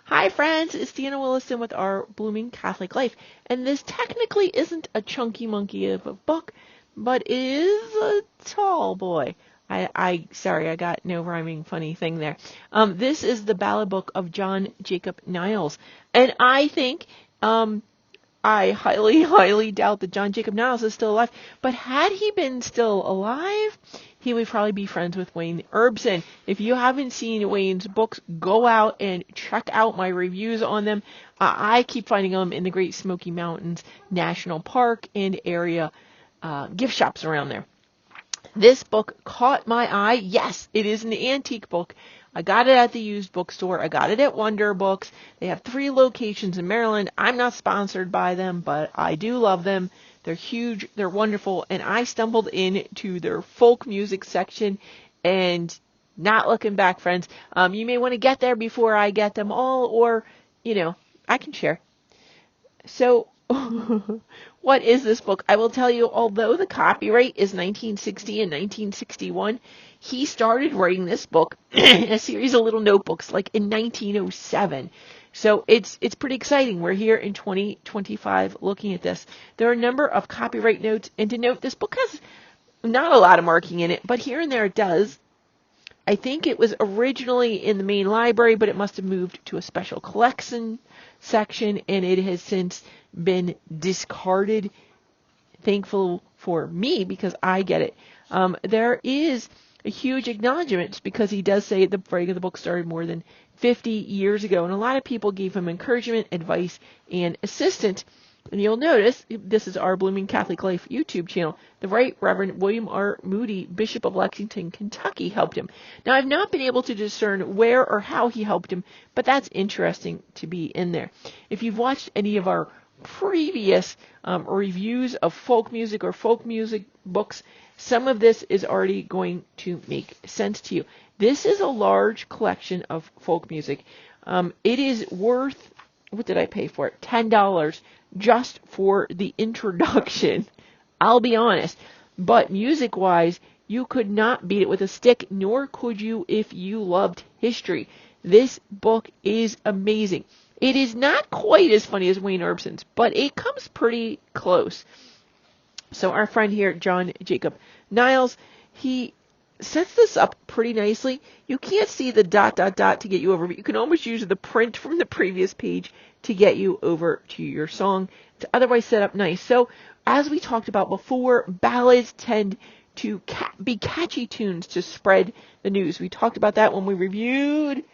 Hi friends, it's Deanna Willison with Our Blooming Catholic Life, and this technically isn't a chunky monkey of a book, but it is a tall boy. Sorry, I got no rhyming funny thing there. This is the Ballad book of John Jacob Niles, and I think, I highly, highly doubt that John Jacob Niles is still alive. But had he been still alive, he would probably be friends with Wayne Erbsen. If you haven't seen Wayne's books, go out and check out my reviews on them. I keep finding them in the Great Smoky Mountains National Park and area gift shops around there. This book caught my eye. Yes, it is an antique book. I got it at the used bookstore. I got it at Wonder Books. They have 3 locations in Maryland. I'm not sponsored by them, but I do love them. They're huge. They're wonderful. And I stumbled into their folk music section and not looking back, friends. You may want to get there before I get them all, or, I can share. So, what is this book? I will tell you, although the copyright is 1960 and 1961, he started writing this book in a series of little notebooks like in 1907. So it's pretty exciting. We're here in 2025 looking at this. There are a number of copyright notes, and to note, this book has not a lot of marking in it, but here and there it does. I think it was originally in the main library, but it must have moved to a special collection section, and it has since been discarded. Thankful for me, because I get it. There is a huge acknowledgement, because he does say the writing of the book started more than 50 years ago, and a lot of people gave him encouragement, advice, and assistance. And you'll notice, this is Our Blooming Catholic Life YouTube channel, the Right Reverend William R. Moody, Bishop of Lexington, Kentucky, helped him. Now, I've not been able to discern where or how he helped him, but that's interesting to be in there. If you've watched any of our previous reviews of folk music or folk music books, some of this is already going to make sense to you. This is a large collection of folk music. It is worth, what did I pay for it? $10 just for the introduction. I'll be honest. But music-wise, you could not beat it with a stick, nor could you if you loved history. This book is amazing. It is not quite as funny as Wayne Erbsen's, but it comes pretty close. So our friend here, John Jacob Niles, he sets this up pretty nicely. You can't see the ... to get you over, but you can almost use the print from the previous page to get you over to your song. It's otherwise set up nice. So, as we talked about before, ballads tend to be catchy tunes to spread the news. We talked about that when we reviewed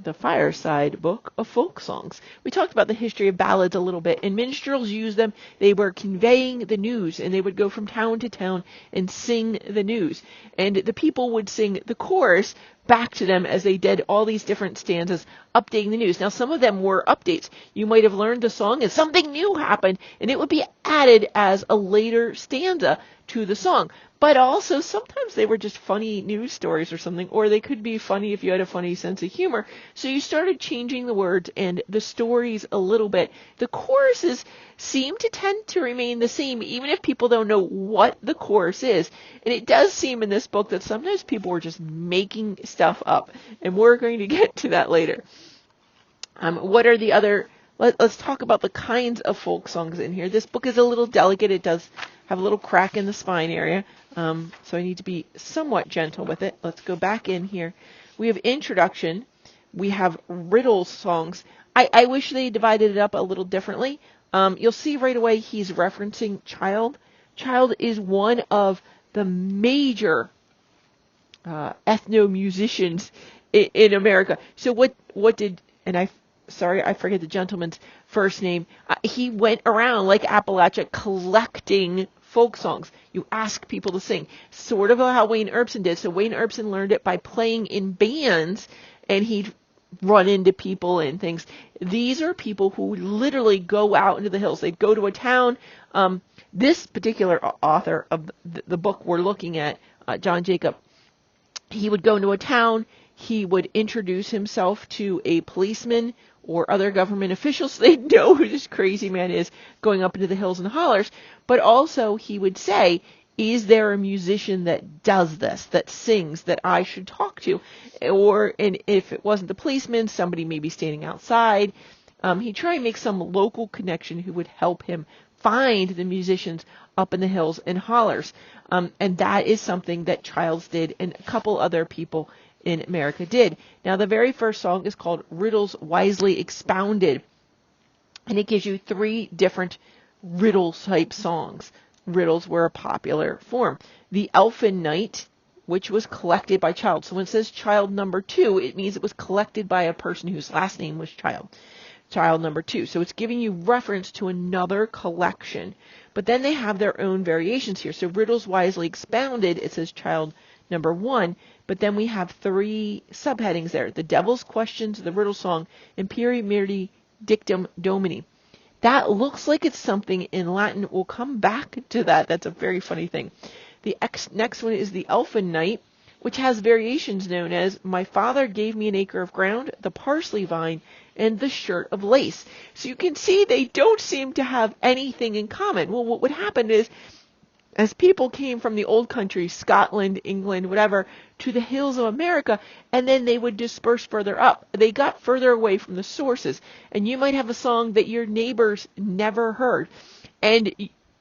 the Fireside book of folk songs. We talked about the history of ballads a little bit, and minstrels used them. They were conveying the news, and they would go from town to town and sing the news. And the people would sing the chorus back to them as they did all these different stanzas, updating the news. Now, some of them were updates. You might have learned the song and something new happened, and it would be added as a later stanza to the song. But also, sometimes they were just funny news stories or something, or they could be funny if you had a funny sense of humor. So you started changing the words and the stories a little bit. The choruses seem to tend to remain the same, even if people don't know what the chorus is. And it does seem in this book that sometimes people were just making stuff up, and we're going to get to that later. What are the other... Let's talk about the kinds of folk songs in here. This book is a little delicate. It does have a little crack in the spine area, so I need to be somewhat gentle with it. Let's go back in here. We have introduction. We have riddle songs. I wish they divided it up a little differently. You'll see right away he's referencing Child. Child is one of the major ethno-musicians in America. So what did... and sorry, I forget the gentleman's first name. He went around like Appalachia collecting folk songs. You ask people to sing. Sort of how Wayne Erbsen did. So Wayne Erbsen learned it by playing in bands, and he'd run into people and things. These are people who literally go out into the hills. They'd go to a town. This particular author of the book we're looking at, John Jacob, he would go into a town. He would introduce himself to a policeman or other government officials so they'd know who this crazy man is going up into the hills and hollers. But also he would say, is there a musician that does this, that sings, that I should talk to? And if it wasn't the policeman, somebody maybe standing outside. He tried to make some local connection who would help him find the musicians up in the hills and hollers. And that is something that Childs did, and a couple other people in America did. Now, the very first song is called Riddles Wisely Expounded, and it gives you 3 different riddle-type songs. Riddles were a popular form. The Elfin Knight, which was collected by Child. So when it says child number 2, it means it was collected by a person whose last name was Child. Child number 2. So it's giving you reference to another collection. But then they have their own variations here. So Riddles Wisely Expounded, it says child number 1. But then we have 3 subheadings there. The Devil's Questions, the Riddle Song, Imperi Mirdi Dictum Domini. That looks like it's something in Latin. We'll come back to that. That's a very funny thing. The next one is the Elfin Knight, which has variations known as My Father Gave Me an Acre of Ground, the Parsley Vine, and the Shirt of Lace. So you can see they don't seem to have anything in common. Well, what would happen is, as people came from the old country, Scotland, England, whatever, to the hills of America, and then they would disperse further up. They got further away from the sources. And you might have a song that your neighbors never heard. And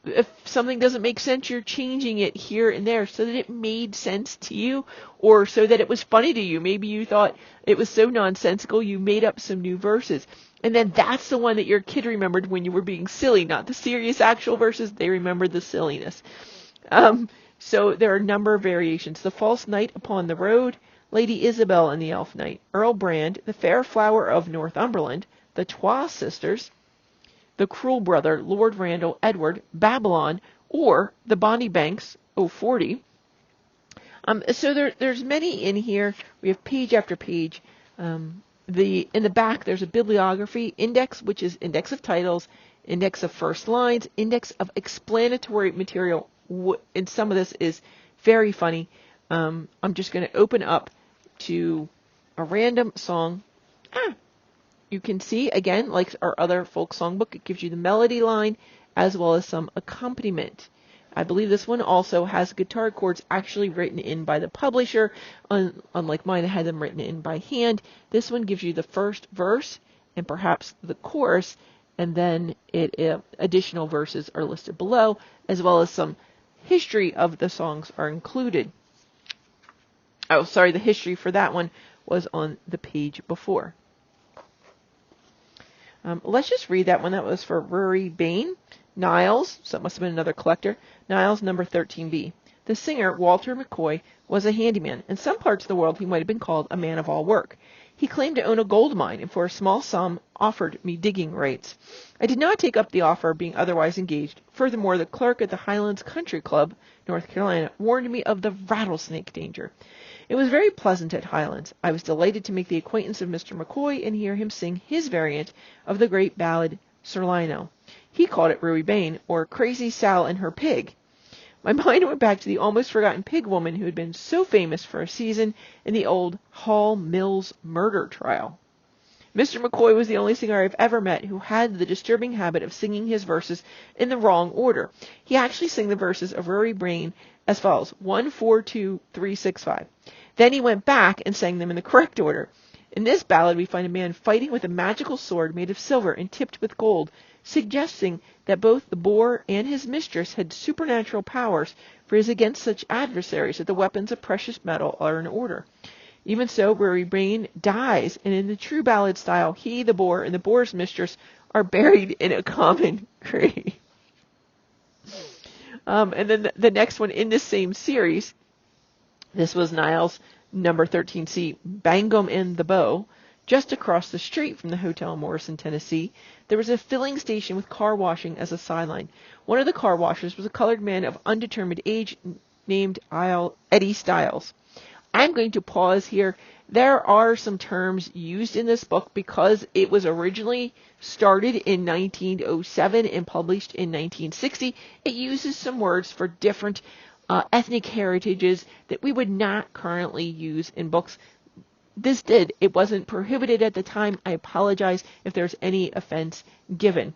if something doesn't make sense, you're changing it here and there so that it made sense to you, or so that it was funny to you. Maybe you thought it was so nonsensical, you made up some new verses. And then that's the one that your kid remembered when you were being silly, not the serious actual verses. They remembered the silliness. So there are a number of variations. The False Knight Upon the Road, Lady Isabel and the Elf Knight, Earl Brand, The Fair Flower of Northumberland, The Twa Sisters, The Cruel Brother, Lord Randall, Edward, Babylon, or The Bonnie Banks, 040. So there's many in here. We have page after page. In the back, there's a bibliography index, which is index of titles, index of first lines, index of explanatory material. And some of this is very funny. I'm just going to open up to a random song. You can see, again, like our other folk songbook, it gives you the melody line as well as some accompaniment. I believe this one also has guitar chords actually written in by the publisher. Unlike mine, I had them written in by hand. This one gives you the first verse and perhaps the chorus, and then additional verses are listed below, as well as some history of the songs are included. Oh, sorry, the history for that one was on the page before. Let's just read that one. That was for Rory Bain. Niles, so it must have been another collector. Niles, number 13B. The singer, Walter McCoy, was a handyman. In some parts of the world, he might have been called a man of all work. He claimed to own a gold mine, and for a small sum offered me digging rates. I did not take up the offer, being otherwise engaged. Furthermore, the clerk at the Highlands Country Club, North Carolina, warned me of the rattlesnake danger. It was very pleasant at Highlands. I was delighted to make the acquaintance of Mr. McCoy and hear him sing his variant of the great ballad, Sir Lionel. He called it Ruby Bain, or Crazy Sal and Her Pig. My mind went back to the almost forgotten pig woman who had been so famous for a season in the old Hall Mills murder trial. Mr. McCoy was the only singer I've ever met who had the disturbing habit of singing his verses in the wrong order. He actually sang the verses of Ruby Bain as follows: 1, 4, 2, 3, 6, 5. Then he went back and sang them in the correct order. In this ballad, we find a man fighting with a magical sword made of silver and tipped with gold, suggesting that both the boar and his mistress had supernatural powers, for it is against such adversaries that the weapons of precious metal are in order. Even so, Ruby Bain dies, and in the true ballad style, he, the boar, and the boar's mistress are buried in a common grave. And then the next one in this same series, this was Niles, number 13C, Bangum and the Bow. Just across the street from the Hotel Morrison, Tennessee, there was a filling station with car washing as a sideline. One of the car washers was a colored man of undetermined age named Eddie Stiles. I'm going to pause here. There are some terms used in this book because it was originally started in 1907 and published in 1960. It uses some words for different ethnic heritages that we would not currently use in books. This did. It wasn't prohibited at the time. I apologize if there's any offense given.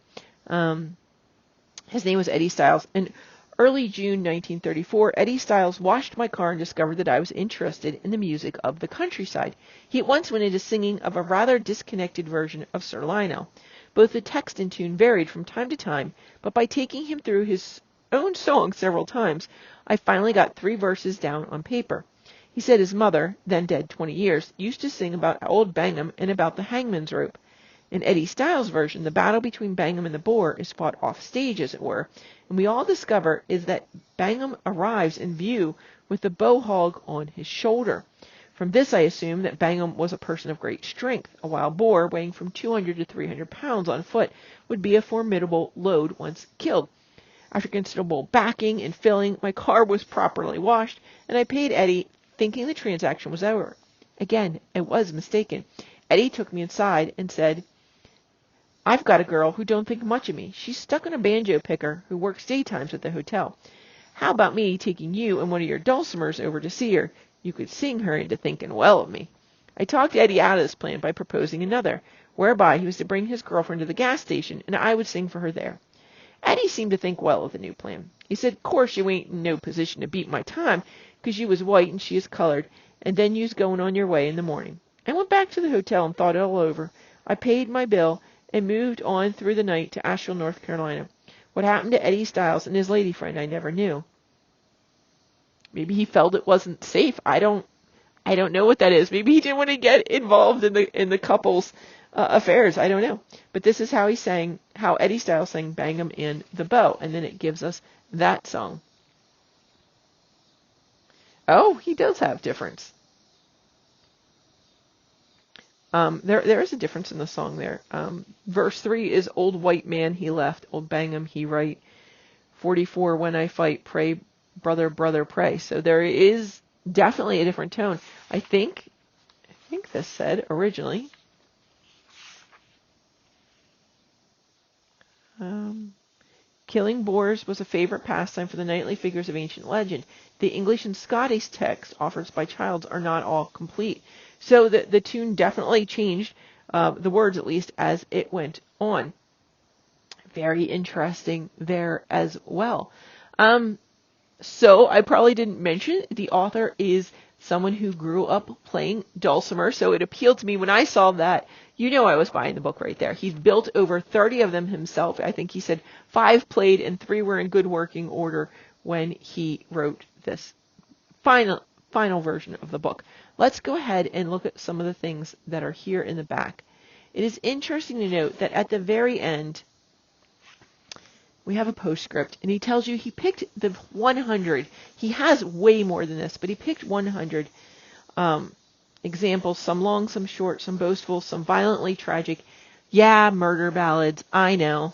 His name was Eddie Stiles. And Early June 1934, Eddie Stiles washed my car and discovered that I was interested in the music of the countryside. He at once went into singing of a rather disconnected version of Sir Lionel. Both the text and tune varied from time to time, but by taking him through his own song several times, I finally got 3 verses down on paper. He said his mother, then dead 20 years, used to sing about old Bangham and about the hangman's rope. In Eddie Stiles' version, the battle between Bangham and the boar is fought off stage, as it were, and we all discover is that Bangham arrives in view with the bow hog on his shoulder. From this I assume that Bangham was a person of great strength. A wild boar, weighing from 200 to 300 pounds on foot, would be a formidable load once killed. After considerable backing and filling, my car was properly washed, and I paid Eddie, thinking the transaction was over. Again, I was mistaken. Eddie took me inside and said, "I've got a girl who don't think much of me. She's stuck on a banjo picker who works daytimes at the hotel. How about me taking you and one of your dulcimers over to see her? You could sing her into thinking well of me." I talked Eddie out of this plan by proposing another, whereby he was to bring his girlfriend to the gas station, and I would sing for her there. Eddie seemed to think well of the new plan. He said, "Course you ain't in no position to beat my time, 'cause you was white and she is colored, and then you's going on your way in the morning." I went back to the hotel and thought it all over. I paid my bill and moved on through the night to Asheville, North Carolina. What happened to Eddie Stiles and his lady friend I never knew. Maybe he felt it wasn't safe. I don't know what that is. Maybe he didn't want to get involved in the couple's affairs. I don't know. But this is how Eddie Stiles sang Bangham and the Bow, and then it gives us that song. Oh, he does have difference. There is a difference in the song there. Verse 3 is "Old white man he left, old Bangham he right. 44 when I fight, pray, brother, brother, pray." So there is definitely a different tone. I think this said originally. Killing boars was a favorite pastime for the knightly figures of ancient legend. The English and Scottish texts offered by Childs are not all complete. So the tune definitely changed, the words at least, as it went on. Very interesting there as well. So I probably didn't mention the author is someone who grew up playing dulcimer, so it appealed to me when I saw that. You know I was buying the book right there. He's built over 30 of them himself. I think he said 5 played and 3 were in good working order when he wrote this final version of the book. Let's go ahead and look at some of the things that are here in the back. It is interesting to note that at the very end, we have a postscript, and he tells you he picked the 100. He has way more than this, but he picked 100 examples, some long, some short, some boastful, some violently tragic. Yeah, murder ballads, I know.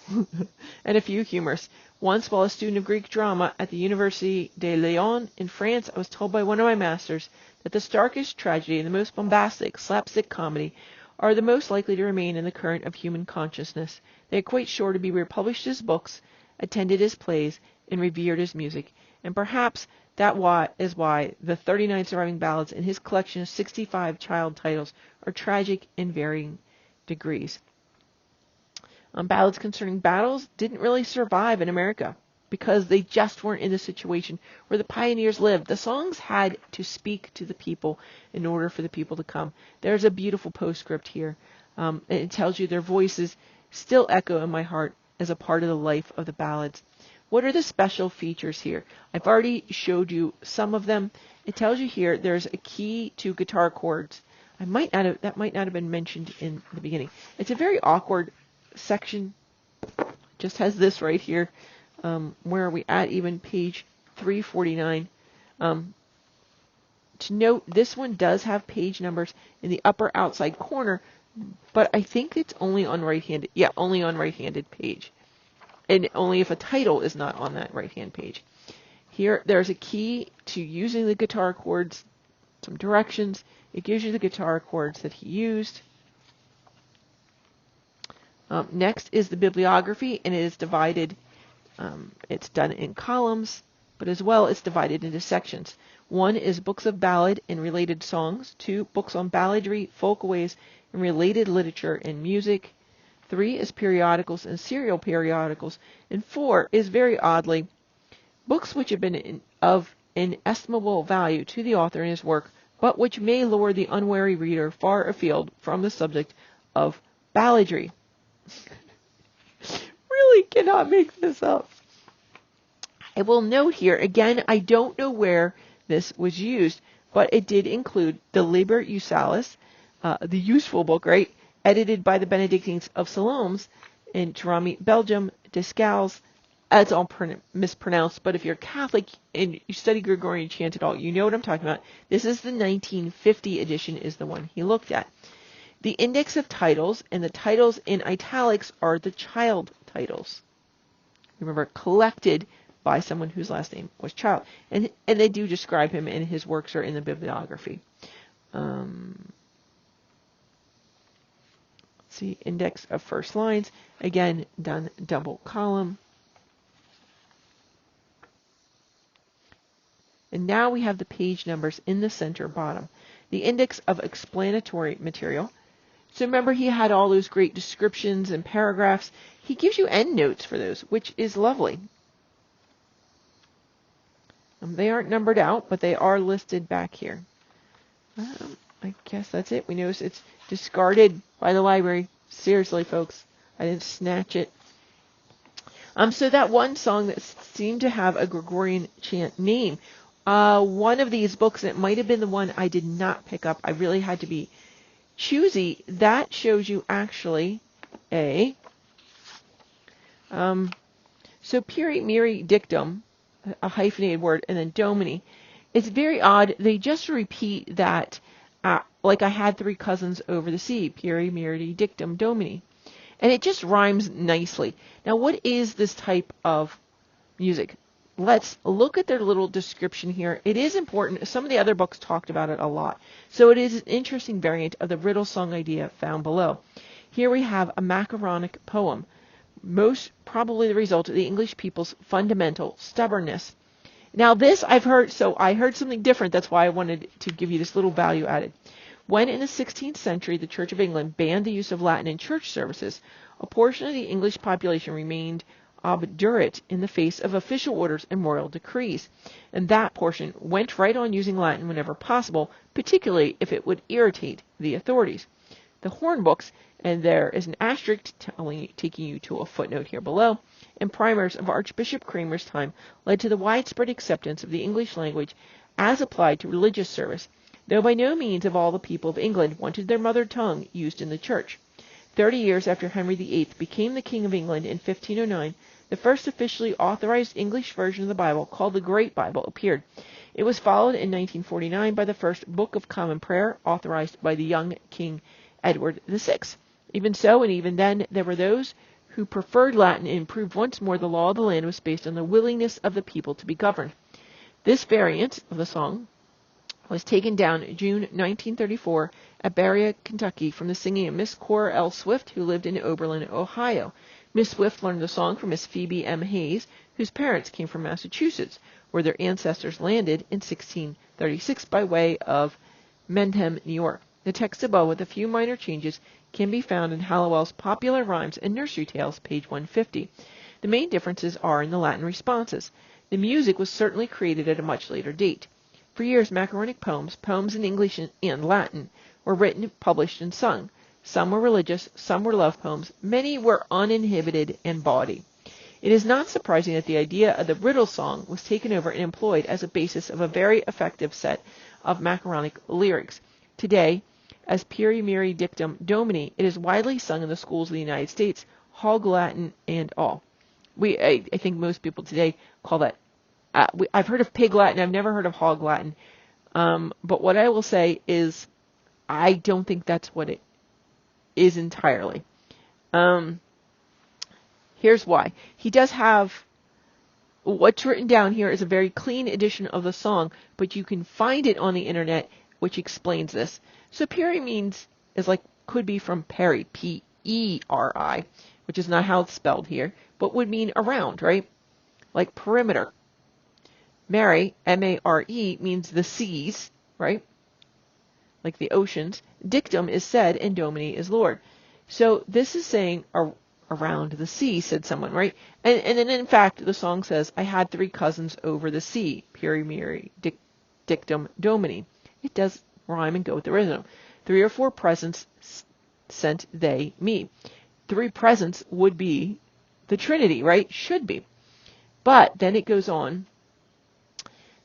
And a few humorous. Once, while a student of Greek drama at the Université de Lyon in France, I was told by one of my masters that the starkest tragedy and the most bombastic slapstick comedy are the most likely to remain in the current of human consciousness. They are quite sure to be republished as books, attended as plays, and revered as music. And perhaps that is why the 39 surviving ballads in his collection of 65 child titles are tragic in varying degrees. Ballads concerning battles didn't really survive in America because they just weren't in the situation where the pioneers lived. The songs had to speak to the people in order for the people to come. There's a beautiful postscript here. It tells you their voices still echo in my heart as a part of the life of the ballads. What are the special features here? I've already showed you some of them. It tells you here there's a key to guitar chords. That might not have been mentioned in the beginning. It's a very awkward section. Just has this right here. Where are we at? Even page 349. To note, this one does have page numbers in the upper outside corner, but I think it's only on right-handed. Yeah, only on right-handed page. And only if a title is not on that right-hand page. Here, there's a key to using the guitar chords, some directions. It gives you the guitar chords that he used. Next is the bibliography, and it is divided. It's done in columns, but as well it's divided into sections. 1 is books of ballad and related songs. 2, books on balladry, folkways, and related literature and music. 3 is periodicals and serial periodicals. And 4 is, very oddly, books which have been of inestimable value to the author and his work, but which may lure the unwary reader far afield from the subject of balladry. Really cannot make this up. I will note here, again, I don't know where this was used, but it did include the Liber Usalis, the useful book, right, edited by the Benedictines of Saloms in Jerome, Belgium, Descales. It's all mispronounced, but if you're Catholic and you study Gregorian chant at all, you know what I'm talking about. This is the 1950 edition is the one he looked at. The index of titles, and the titles in italics are the child titles. Remember, collected by someone whose last name was Child. And they do describe him, and his works are in the bibliography. Let's see, index of first lines. Again, done double column. And now we have the page numbers in the center bottom. The index of explanatory material. So remember, he had all those great descriptions and paragraphs. He gives you endnotes for those, which is lovely. They aren't numbered out, but they are listed back here. I guess that's it. We notice it's discarded by the library. Seriously, folks, I didn't snatch it. So that one song that seemed to have a Gregorian chant name, one of these books, it might have been the one I did not pick up. I really had to be choosy. That shows you actually a so peri miri dictum, a hyphenated word, and then domini. It's very odd. They just repeat that, like I had three cousins over the sea, peri miri dictum domini. And it just rhymes nicely. Now, what is this type of music? Let's look at their little description here. It is important. Some of the other books talked about it a lot. So it is an interesting variant of the riddle song idea found below. Here we have a macaronic poem, most probably the result of the English people's fundamental stubbornness. Now this I've heard, so I heard something different. That's why I wanted to give you this little value added. When in the 16th century the Church of England banned the use of Latin in church services, a portion of the English population remained obdurate in the face of official orders and royal decrees, and that portion went right on using Latin whenever possible, particularly if it would irritate the authorities. The horn books, and there is an asterisk taking you to a footnote here below, and primers of Archbishop Cramer's time led to the widespread acceptance of the English language as applied to religious service, though by no means of all the people of England wanted their mother tongue used in the church. 30 years after Henry VIII became the King of England in 1509, the first officially authorized English version of the Bible, called the Great Bible, appeared. It was followed in 1949 by the first Book of Common Prayer, authorized by the young King Edward VI. Even so, and even then, there were those who preferred Latin and proved once more the law of the land was based on the willingness of the people to be governed. This variant of the song was taken down June 1934 at Berea, Kentucky, from the singing of Miss Cora L. Swift, who lived in Oberlin, Ohio. Miss Swift learned the song from Miss Phoebe M. Hayes, whose parents came from Massachusetts, where their ancestors landed in 1636 by way of Mendham, New York. The text above, with a few minor changes, can be found in Hallowell's Popular Rhymes and Nursery Tales, page 150. The main differences are in the Latin responses. The music was certainly created at a much later date. For years, macaronic poems, poems in English and Latin, were written, published, and sung. Some were religious, some were love poems, many were uninhibited and bawdy. It is not surprising that the idea of the riddle song was taken over and employed as a basis of a very effective set of macaronic lyrics. Today, as peri miri dictum domini, it is widely sung in the schools of the United States, hog Latin and all. I think most people today call that, I've heard of pig Latin, I've never heard of hog Latin, but what I will say is I don't think that's what it is entirely. Here's why. He does have, what's written down here is a very clean edition of the song, but you can find it on the internet, which explains this. So peri could be from peri, P-E-R-I, which is not how it's spelled here, but would mean around, right? Like perimeter. Mare, M-A-R-E, means the seas, right? Like the oceans. Dictum is said, and domini is Lord. So this is saying around the sea, said someone, right? And then in fact, the song says, I had 3 cousins over the sea, peri miri, dictum domini. It does rhyme and go with the rhythm. 3 or 4 presents sent they me. 3 presents would be the Trinity, right? Should be. But then it goes on.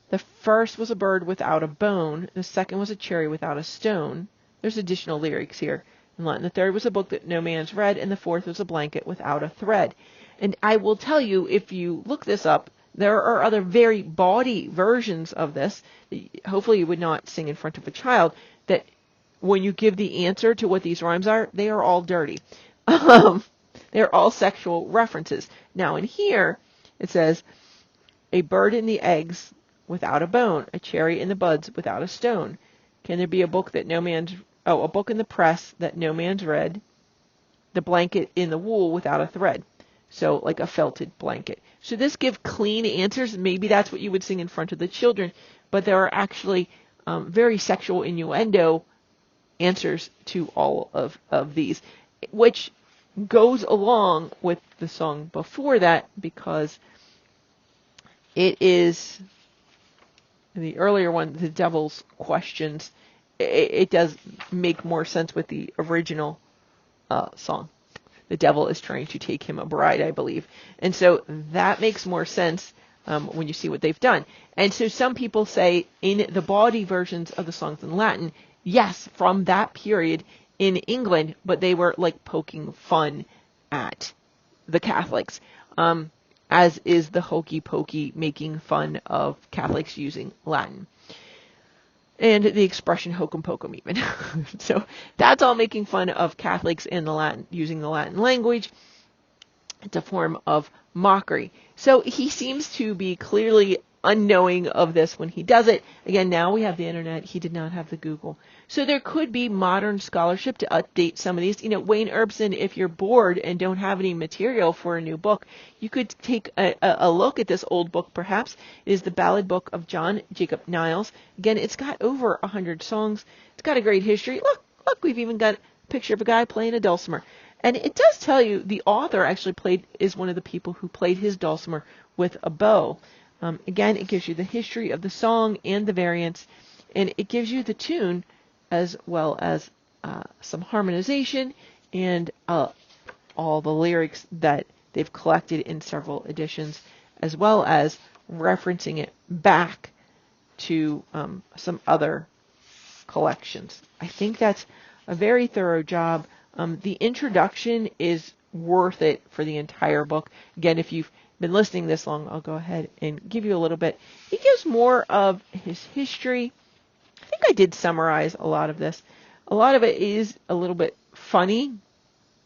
The first was a bird without a bone. The second was a cherry without a stone. There's additional lyrics here in Latin. The third was a book that no man's read. And the fourth was a blanket without a thread. And I will tell you, if you look this up, there are other very bawdy versions of this. Hopefully you would not sing in front of a child. That when you give the answer to what these rhymes are, they are all dirty. They're all sexual references. Now in here, it says, a bird in the eggs without a bone, a cherry in the buds without a stone. Can there be a book that a book in the press that no man's read, the blanket in the wool without a thread. So like a felted blanket. So this give clean answers. Maybe that's what you would sing in front of the children, but there are actually very sexual innuendo answers to all of these, which goes along with the song before that, because it is the earlier one, the Devil's Questions. It does make more sense with the original song. The devil is trying to take him a bride, I believe. And so that makes more sense when you see what they've done. And so some people say in the bawdy versions of the songs in Latin, yes, from that period in England, but they were like poking fun at the Catholics, as is the hokey pokey making fun of Catholics using Latin. And the expression hokum pokum even. So that's all making fun of Catholics in the Latin, using the Latin language. It's a form of mockery. So he seems to be clearly unknowing of this when he does it. Again, now we have the internet. He did not have the Google. So there could be modern scholarship to update some of these. Wayne Erbsen, if you're bored and don't have any material for a new book, you could take a look at this old book, perhaps. It is the Ballad book of John Jacob Niles. Again, it's got over 100 songs. It's got a great history. Look, we've even got a picture of a guy playing a dulcimer. And it does tell you the author actually is one of the people who played his dulcimer with a bow. Again, it gives you the history of the song and the variants, and it gives you the tune as well as some harmonization and all the lyrics that they've collected in several editions, as well as referencing it back to some other collections. I think that's a very thorough job. The introduction is worth it for the entire book. Again, if you've been listening this long, I'll go ahead and give you a little bit. He gives more of his history. I think I did summarize a lot of this. A lot of it is a little bit funny,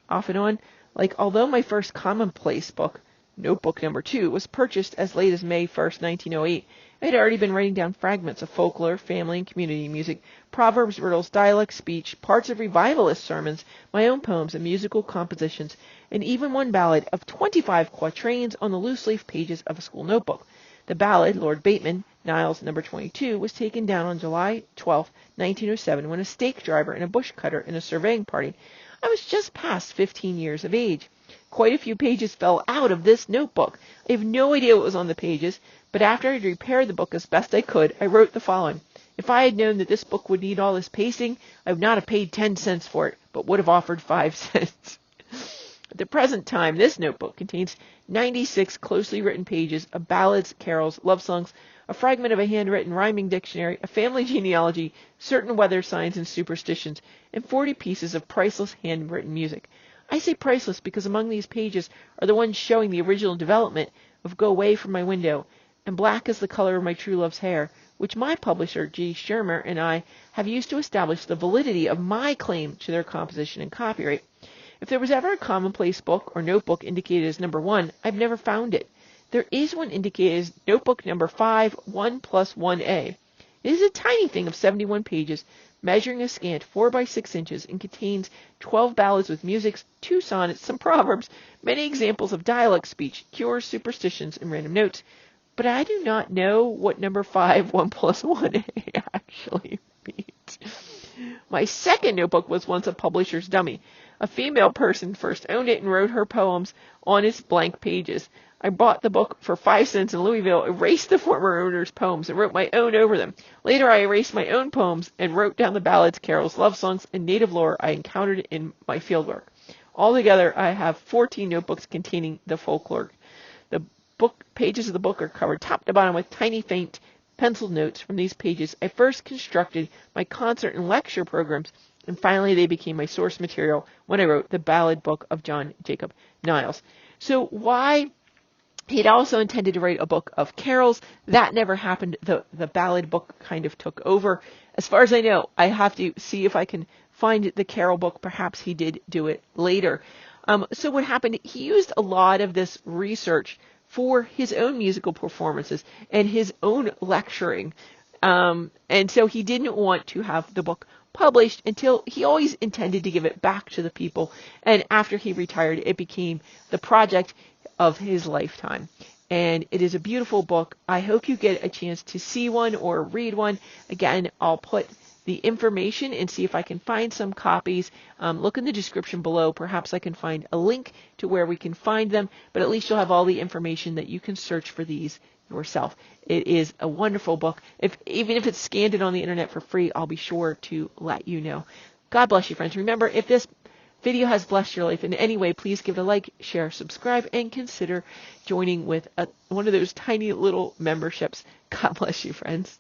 off and on. Like, although my first commonplace book, Notebook number 2, was purchased as late as May 1st, 1908, I had already been writing down fragments of folklore, family, and community music, proverbs, riddles, dialect, speech, parts of revivalist sermons, my own poems and musical compositions, and even one ballad of 25 quatrains on the loose-leaf pages of a school notebook. The ballad, Lord Bateman, Niles number 22, was taken down on July 12, 1907, when a stake driver and a bush cutter in a surveying party. I was just past 15 years of age. Quite a few pages fell out of this notebook. I have no idea what was on the pages, but after I had repaired the book as best I could, I wrote the following. If I had known that this book would need all this pasting, I would not have paid 10 cents for it, but would have offered 5 cents. At the present time, this notebook contains 96 closely written pages of ballads, carols, love songs, a fragment of a handwritten rhyming dictionary, a family genealogy, certain weather signs and superstitions, and 40 pieces of priceless handwritten music. I say priceless because among these pages are the ones showing the original development of Go Away From My Window, and Black is the Color of My True Love's Hair, which my publisher, G. Shermer, and I have used to establish the validity of my claim to their composition and copyright. If there was ever a commonplace book or notebook indicated as number 1, I've never found it. There is one indicated as notebook number 5, 1 plus 1A. It is a tiny thing of 71 pages, measuring a scant 4 by 6 inches, and contains 12 ballads with musics, 2 sonnets, some proverbs, many examples of dialect speech, cures, superstitions, and random notes. But I do not know what number 5, 1 plus 1A actually means. My second notebook was once a publisher's dummy. A female person first owned it and wrote her poems on its blank pages. I bought the book for 5 cents in Louisville, erased the former owner's poems, and wrote my own over them. Later, I erased my own poems and wrote down the ballads, carols, love songs, and native lore I encountered in my fieldwork. Altogether, I have 14 notebooks containing the folklore. The book pages of the book are covered top to bottom with tiny, faint penciled notes. From these pages, I first constructed my concert and lecture programs, and finally they became my source material when I wrote the Ballad book of John Jacob Niles. So why he'd also intended to write a book of carols. That never happened. The Ballad book kind of took over. As far as I know, I have to see if I can find the carol book. Perhaps he did do it later. So what happened, he used a lot of this research for his own musical performances and his own lecturing. And so he didn't want to have the book published until he always intended to give it back to the people. And after he retired, it became the project of his lifetime. And it is a beautiful book. I hope you get a chance to see one or read one. Again, I'll put the information and see if I can find some copies. Look in the description below. Perhaps I can find a link to where we can find them, but at least you'll have all the information that you can search for these yourself. It is a wonderful book. Even if it's scanned on the internet for free, I'll be sure to let you know. God bless you, friends. Remember, if this video has blessed your life in any way, please give it a like, share, subscribe, and consider joining with one of those tiny little memberships. God bless you, friends.